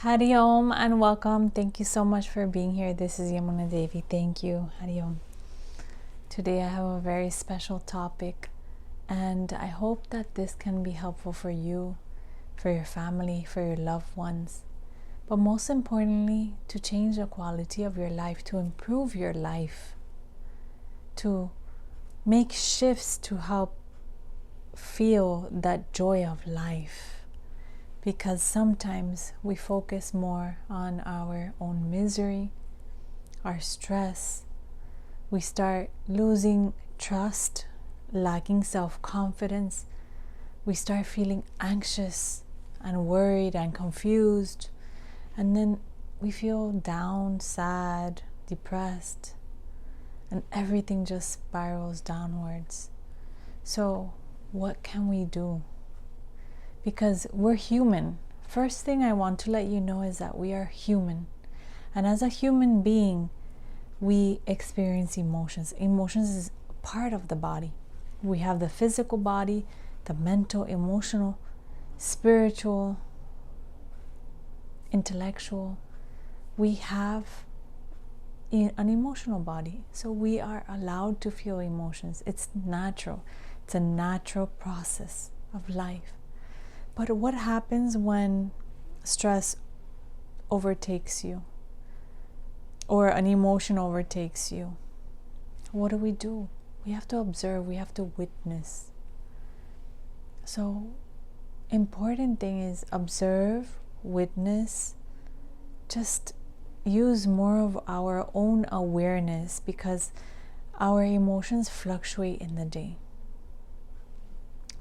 Hari Om and welcome. Thank you so much for being here. This is Yamuna Devi. Thank you. Hari Om. Today I have a very special topic, and I hope that this can be helpful for you, for your family, for your loved ones, but most importantly, to change the quality of your life, to improve your life, to make shifts to help feel that joy of life. Because sometimes we focus more on our own misery, our stress. We start losing trust, lacking self-confidence. We start feeling anxious and worried and confused. And then we feel down, sad, depressed, and everything just spirals downwards. So what can we do? Because we're human. First thing I want to let you know is that we are human. And as a human being, we experience emotions. Emotions is part of the body. We have the physical body, the mental, emotional, spiritual, intellectual. We have an emotional body. So we are allowed to feel emotions. It's natural. It's a natural process of life. But what happens when stress overtakes you or an emotion overtakes you? What do? We have to observe, we have to witness. So, important thing is observe, witness, just use more of our own awareness because our emotions fluctuate in the day.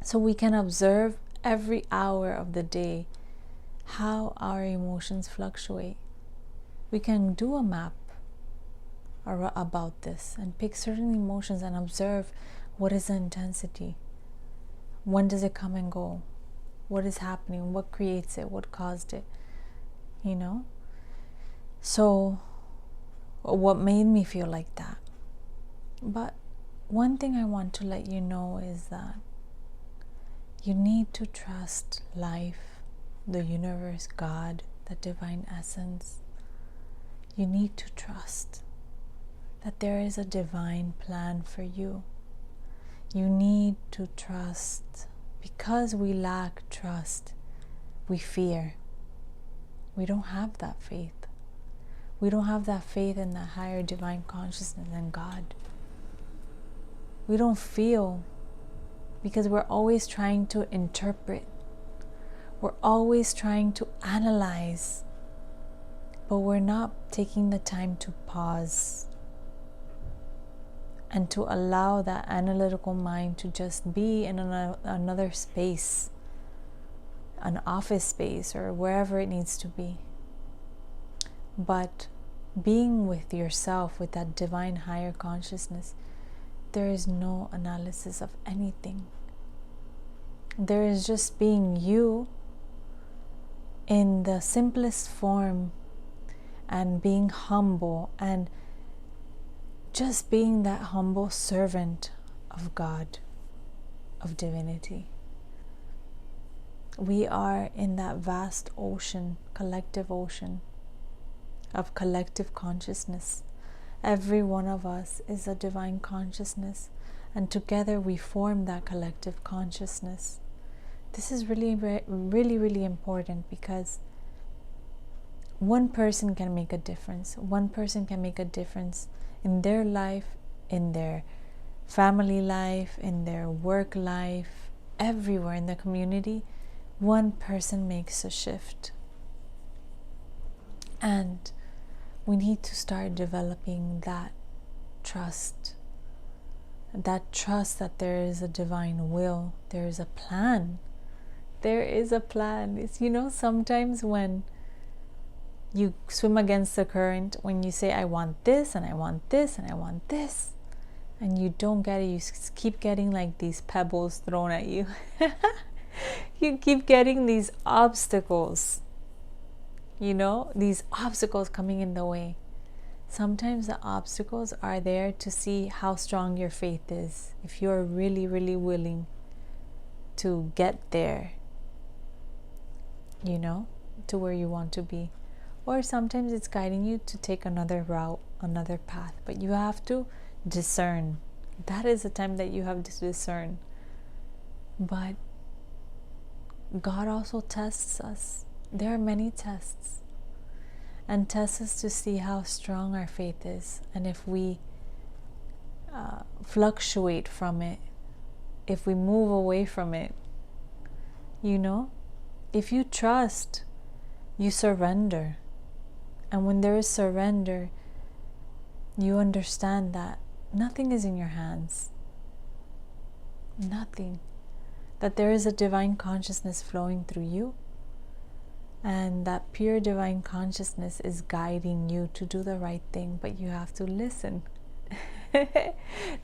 So we can observe every hour of the day how our emotions fluctuate. We can do a map about this and pick certain emotions and observe what is the intensity, when does it come and go, what is happening, what creates it, what caused it, so what made me feel like that. But one thing I want to let you know is that you need to trust life, the universe, God, the divine essence. You need to trust that there is a divine plan for you. You need to trust. Because we lack trust, we fear. We don't have that faith. We don't have that faith in that higher divine consciousness and God. We don't feel, because we're always trying to interpret. We're always trying to analyze. But we're not taking the time to pause and to allow that analytical mind to just be in another space, an office space or wherever it needs to be. But being with yourself, with that divine higher consciousness, there is no analysis of anything. There is just being you in the simplest form and being humble and just being that humble servant of God, of divinity. We are in that vast ocean, collective ocean of collective consciousness. Every one of us is a divine consciousness, and together we form that collective consciousness. This is really, really important because one person can make a difference. One person can make a difference in their life, in their family life, in their work life, everywhere in the community. One person makes a shift. And we need to start developing that trust. That trust that there is a divine will, there is a plan. There is a plan. It's, sometimes when you swim against the current, when you say, I want this, and I want this, and I want this, and you don't get it, you keep getting like these pebbles thrown at you. You keep getting these obstacles, these obstacles coming in the way. Sometimes the obstacles are there to see how strong your faith is. If you're really, really willing to get there, get to where you want to be. Or sometimes it's guiding you to take another route, another path. But you have to discern. That is the time that you have to discern. But God also tests us. There are many tests. And tests us to see how strong our faith is. And if we fluctuate from it, if we move away from it, if you trust, you surrender. And when there is surrender, you understand that nothing is in your hands. Nothing. That there is a divine consciousness flowing through you. And that pure divine consciousness is guiding you to do the right thing. But you have to listen.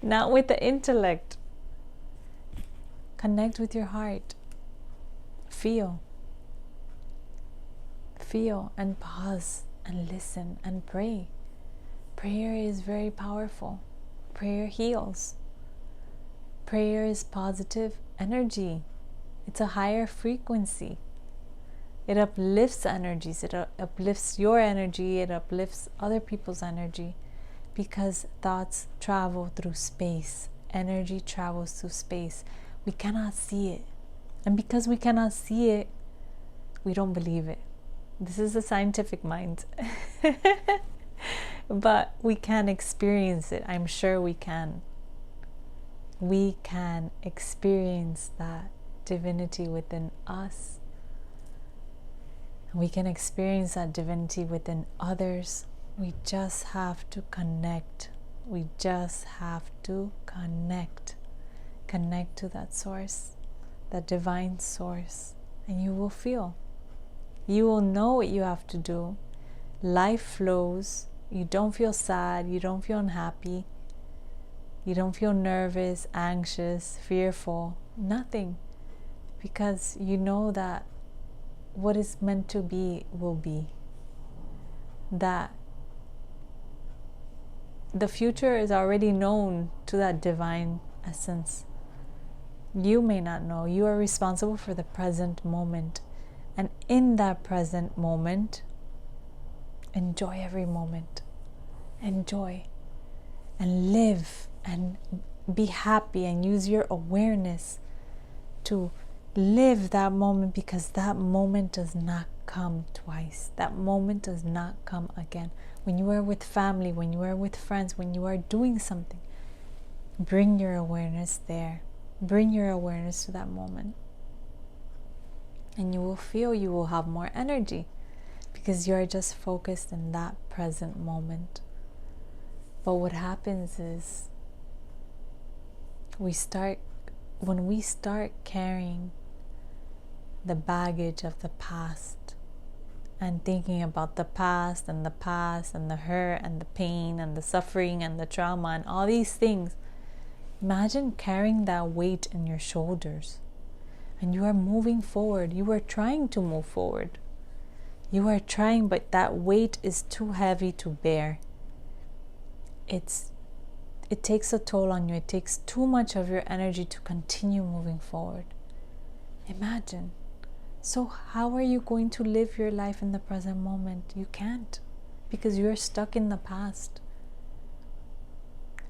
Not with the intellect. Connect with your heart. Feel and pause and listen and pray. Prayer is very powerful. Prayer heals. Prayer is positive energy. It's a higher frequency. It uplifts energies. It uplifts your energy. It uplifts other people's energy, because thoughts travel through space. Energy travels through space. We cannot see it. And because we cannot see it, we don't believe it. This is the scientific mind. But we can experience it. I'm sure we can. We can experience that divinity within us. We can experience that divinity within others. We just have to connect. We just have to connect. Connect to that source, that divine source, and you will feel. You will know what you have to do. Life flows. You don't feel sad. You don't feel unhappy. You don't feel nervous, anxious, fearful. Nothing. Because you know that what is meant to be will be. That the future is already known to that divine essence. You may not know. You are responsible for the present moment. And in that present moment, enjoy every moment. Enjoy. And live. And be happy. And use your awareness to live that moment, because that moment does not come twice. That moment does not come again. When you are with family, when you are with friends, when you are doing something, bring your awareness there. Bring your awareness to that moment. And you will feel you will have more energy, because you are just focused in that present moment. But what happens is, when we start carrying the baggage of the past and thinking about the past and the hurt and the pain and the suffering and the trauma and all these things, imagine carrying that weight in your shoulders. And you are moving forward. You are trying to move forward. You are trying, but that weight is too heavy to bear. It takes a toll on you. It takes too much of your energy to continue moving forward. Imagine. So how are you going to live your life in the present moment? You can't, because you are stuck in the past.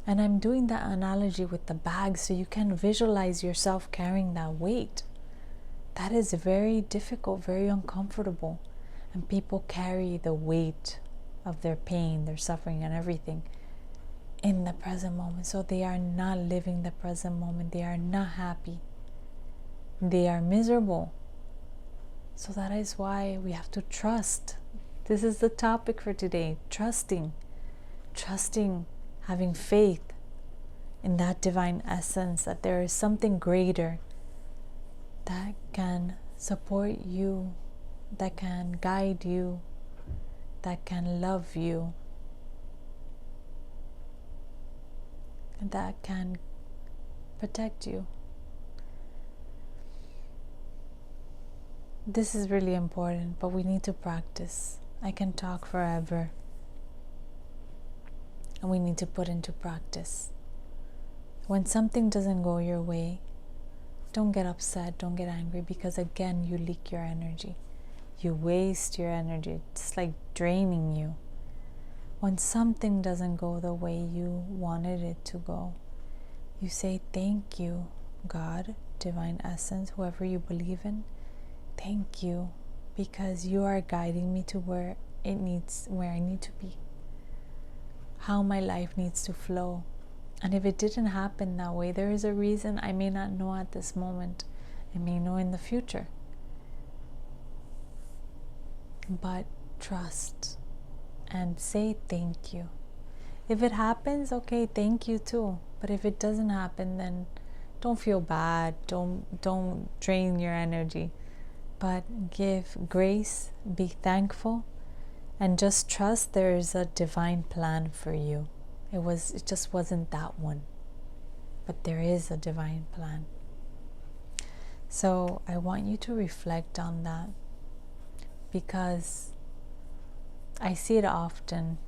And I'm doing that analogy with the bag so you can visualize yourself carrying that weight. That is very difficult, very uncomfortable. And people carry the weight of their pain, their suffering, and everything in the present moment. So they are not living the present moment. They are not happy. They are miserable. So that is why we have to trust. This is the topic for today. Trusting. Trusting, having faith in that divine essence, that there is something greater that can support you, that can guide you, that can love you, and that can protect you. This is really important, but we need to practice. I can talk forever, and we need to put into practice. When something doesn't go your way, don't get upset, don't get angry, because again, you leak your energy. You waste your energy. It's like draining you. When something doesn't go the way you wanted it to go, you say, thank you, God, Divine Essence, whoever you believe in. Thank you, because you are guiding me to where I need to be, how my life needs to flow. And if it didn't happen that way, there is a reason I may not know at this moment. I may know in the future. But trust and say thank you. If it happens, okay, thank you too. But if it doesn't happen, then don't feel bad. Don't drain your energy. But give grace, be thankful, and just trust there is a divine plan for you. It just wasn't that one. But there is a divine plan. So I want you to reflect on that, because I see it often.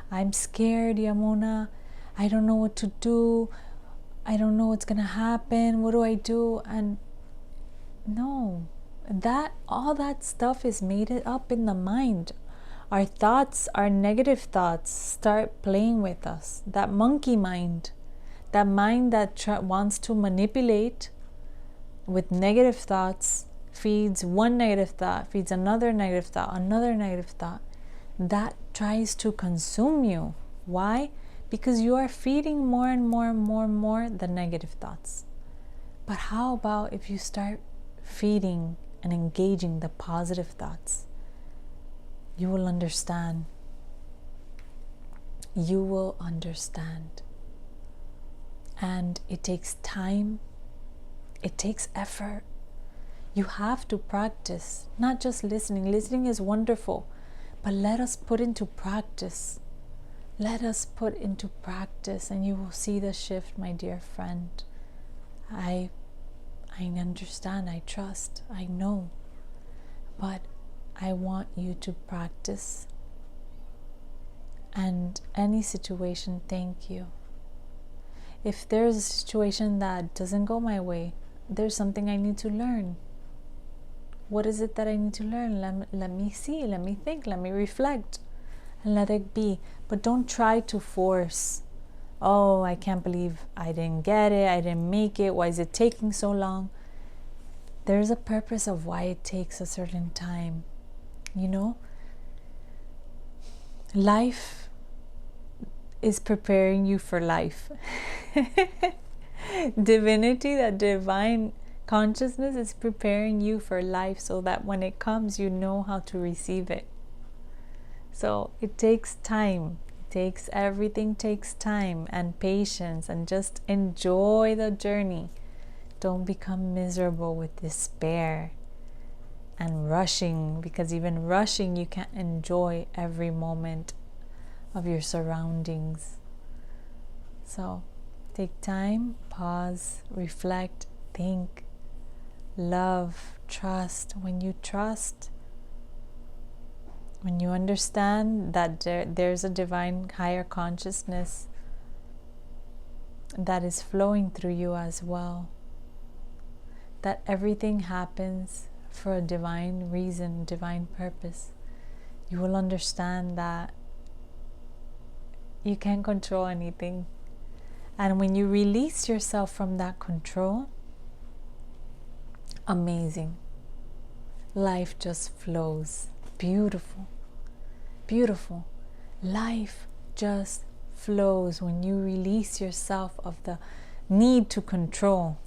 I'm scared, Yamuna. I don't know what to do. I don't know what's gonna happen. What do I do? And no, all that stuff is made up in the mind. Our thoughts, our negative thoughts, start playing with us. That monkey mind, that mind that wants to manipulate with negative thoughts, feeds one negative thought, feeds another negative thought, another negative thought. That tries to consume you. Why? Because you are feeding more and more and more and more the negative thoughts. But how about if you start feeding and engaging the positive thoughts? You will understand. You will understand. And it takes time. It takes effort. You have to practice, not just listening. Listening is wonderful, but let us put into practice. Let us put into practice, and you will see the shift, my dear friend. I understand, I trust, I know, but I want you to practice. And any situation, thank you. If there's a situation that doesn't go my way, there's something I need to learn. What is it that I need to learn? Let me see, let me think, let me reflect, and let it be. But don't try to force. Oh, I can't believe I didn't get it, I didn't make it, why is it taking so long? There's a purpose of why it takes a certain time. You know, life is preparing you for life. Divinity, that divine consciousness, is preparing you for life so that when it comes, you know how to receive it. So it takes time. Everything takes time and patience, and just enjoy the journey. Don't become miserable with despair and rushing, because even rushing, you can't enjoy every moment of your surroundings. So take time, pause, reflect, think, love, trust. When you trust, when you understand that there's a divine higher consciousness that is flowing through you as well, that everything happens for a divine reason, divine purpose, you will understand that you can't control anything. And when you release yourself from that control, amazing. Life just flows. Beautiful. Beautiful. Life just flows when you release yourself of the need to control.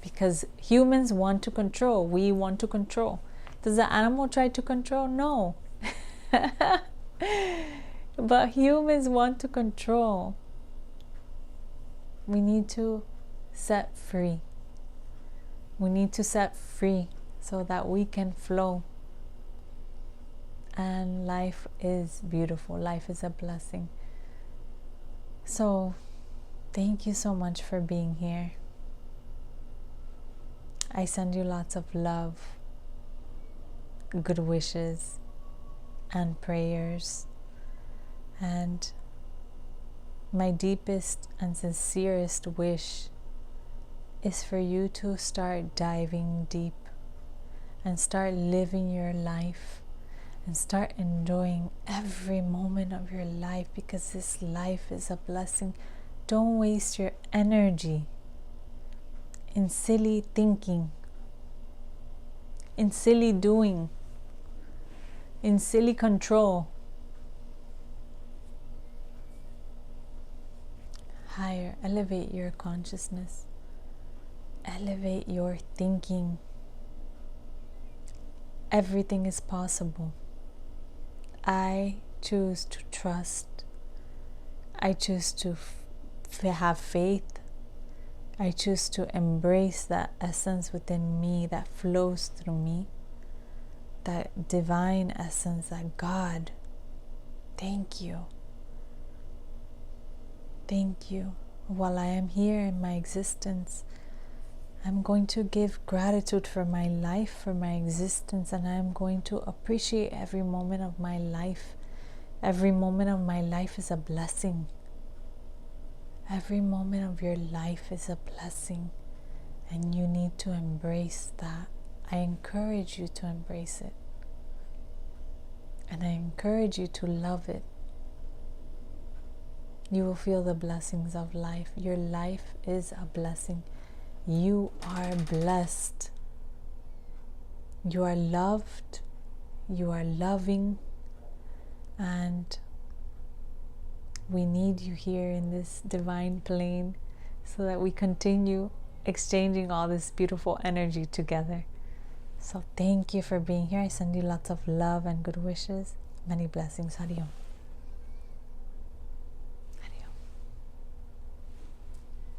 Because humans want to control. We want to control. Does the animal try to control? No. But humans want to control. We need to set free. We need to set free so that we can flow. And life is beautiful. Life is a blessing. So, thank you so much for being here. I send you lots of love, good wishes, and prayers. And my deepest and sincerest wish is for you to start diving deep and start living your life and start enjoying every moment of your life, because this life is a blessing. Don't waste your energy in silly thinking, in silly doing, in silly control. Higher, elevate your consciousness, elevate your thinking. Everything is possible. I choose to trust. I choose to have faith. I choose to embrace that essence within me that flows through me, that divine essence, that God. Thank you. Thank you. While I am here in my existence, I'm going to give gratitude for my life, for my existence, and I'm going to appreciate every moment of my life. Every moment of my life is a blessing. Every moment of your life is a blessing, and you need to embrace that. I encourage you to embrace it, and I encourage you to love it. You will feel the blessings of life. Your life is a blessing. You are blessed. You are loved. You are loving. And we need you here in this divine plane so that we continue exchanging all this beautiful energy together. So thank you for being here. I send you lots of love and good wishes. Many blessings. Hari Om.